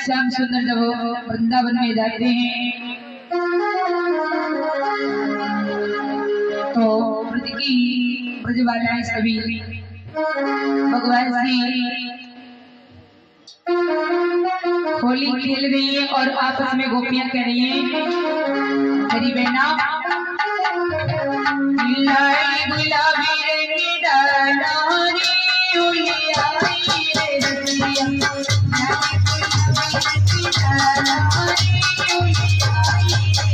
श्याम सुंदर जब वृंदावन में जाते हैं तो ब्रजवालाएं सभी भगवान से होली खेल रही है और आपस में गोपियां कह रही हैं, हरी बहना गुलाबी रंग डाला रे होली आई रे रसिया, गुलाबी रंग डाला रे होली आई रे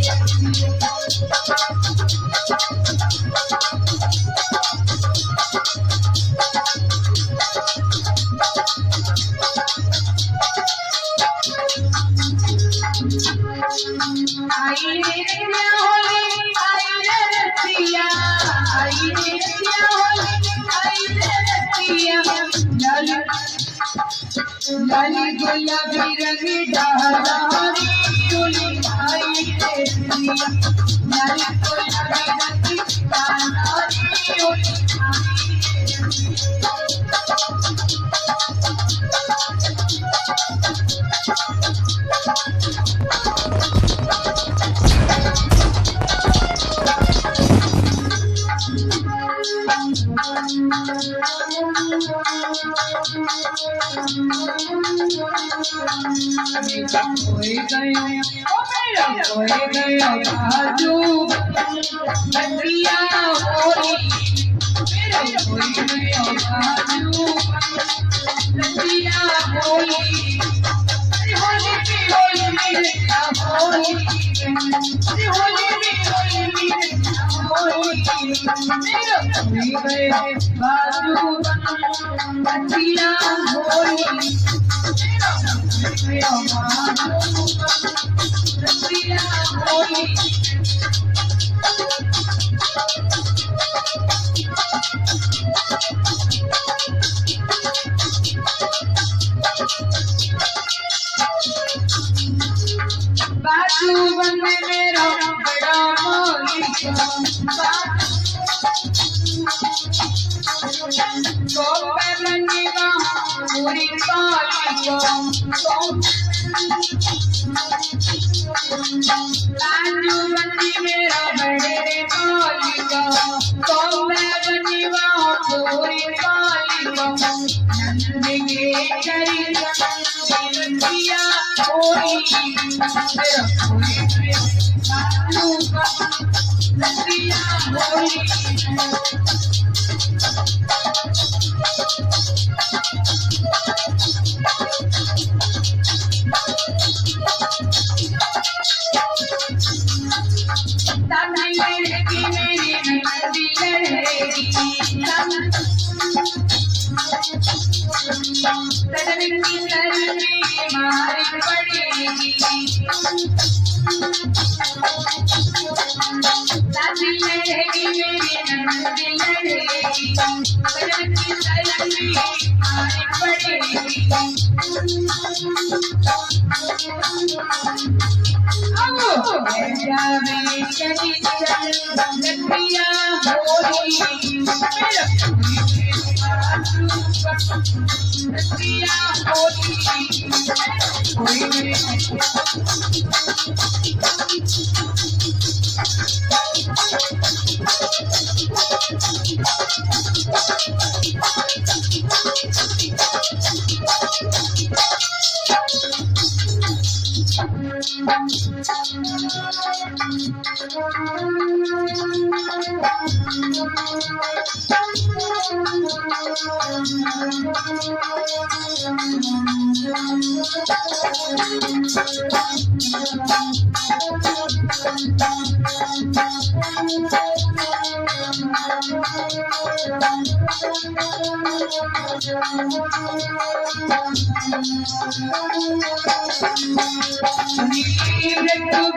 आई रे होली आई रे रसिया, आई रे होली आई रे रसिया, लाली गुलाबी रंग डाला रे होली आई रे रसिया, लाली गुलाबी रंग डाला रे होली आई रे रसिया। कोई गया बाजू बंदिया होली, मेरा कोई गया बाजू बंदिया होली, होली की होली मेरे क्या होली, होली की होली मेरे क्या होली, मेरा कोई गया बाजू बंदिया होली, मेरा बाजू बंदिया होली। बाजू बनने मेरा बड़ा मालिक, तो पहलनी पूरी कालिक, बाजू बननी मेरा बड़े मालिक, तो मैं बनी वहाँ पूरी कालिक, नंद के चरित्र दिया होली, मेरा कोई बाजू बंदिया होली। लड़की मेरी नंदी लड़ेगी, सदन की लड़की मारी पड़ेगी, दादी लड़ेगी मेरी नंदी लड़ेगी, सदन की लड़की मारी पड़ेगी। जावे चली चल लड़किया होली, मेरा लड़किया होली, कोई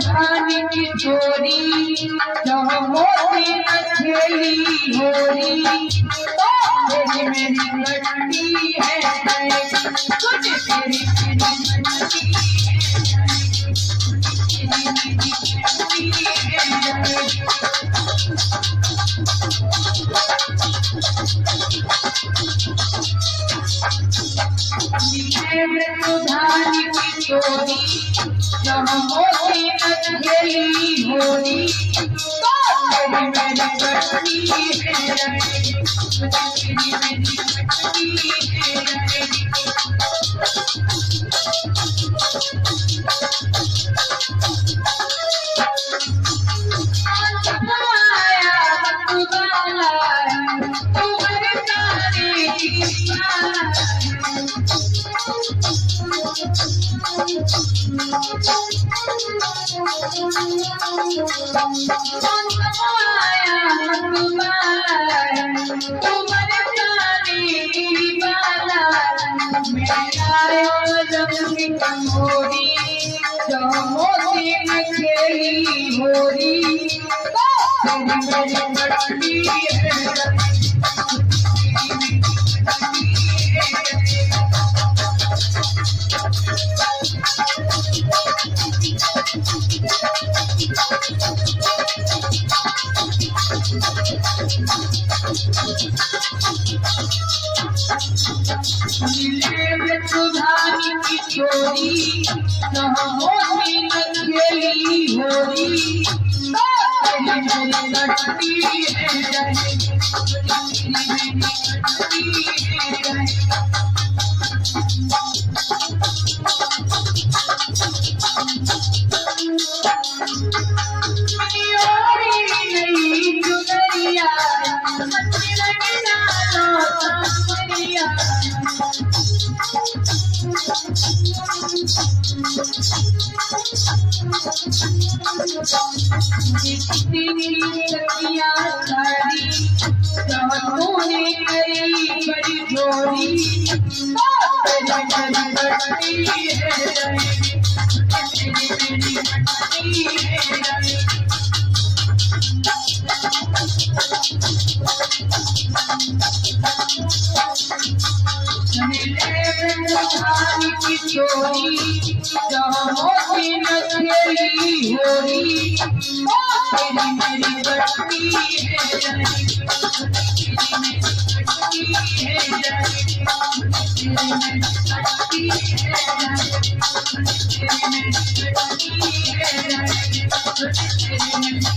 भानी की चोरी जो मोती न खेली होरी, मेरी गड्डी है कुछ तेरी धानी की चोरी खेली होली मेरी मेरी बस्ती है मेरी सुधानी की चोरी होली न खेली होली मेरी लड़की बड़ी जोड़ी की चोरी होली न खेली होली मेरी बस्ती है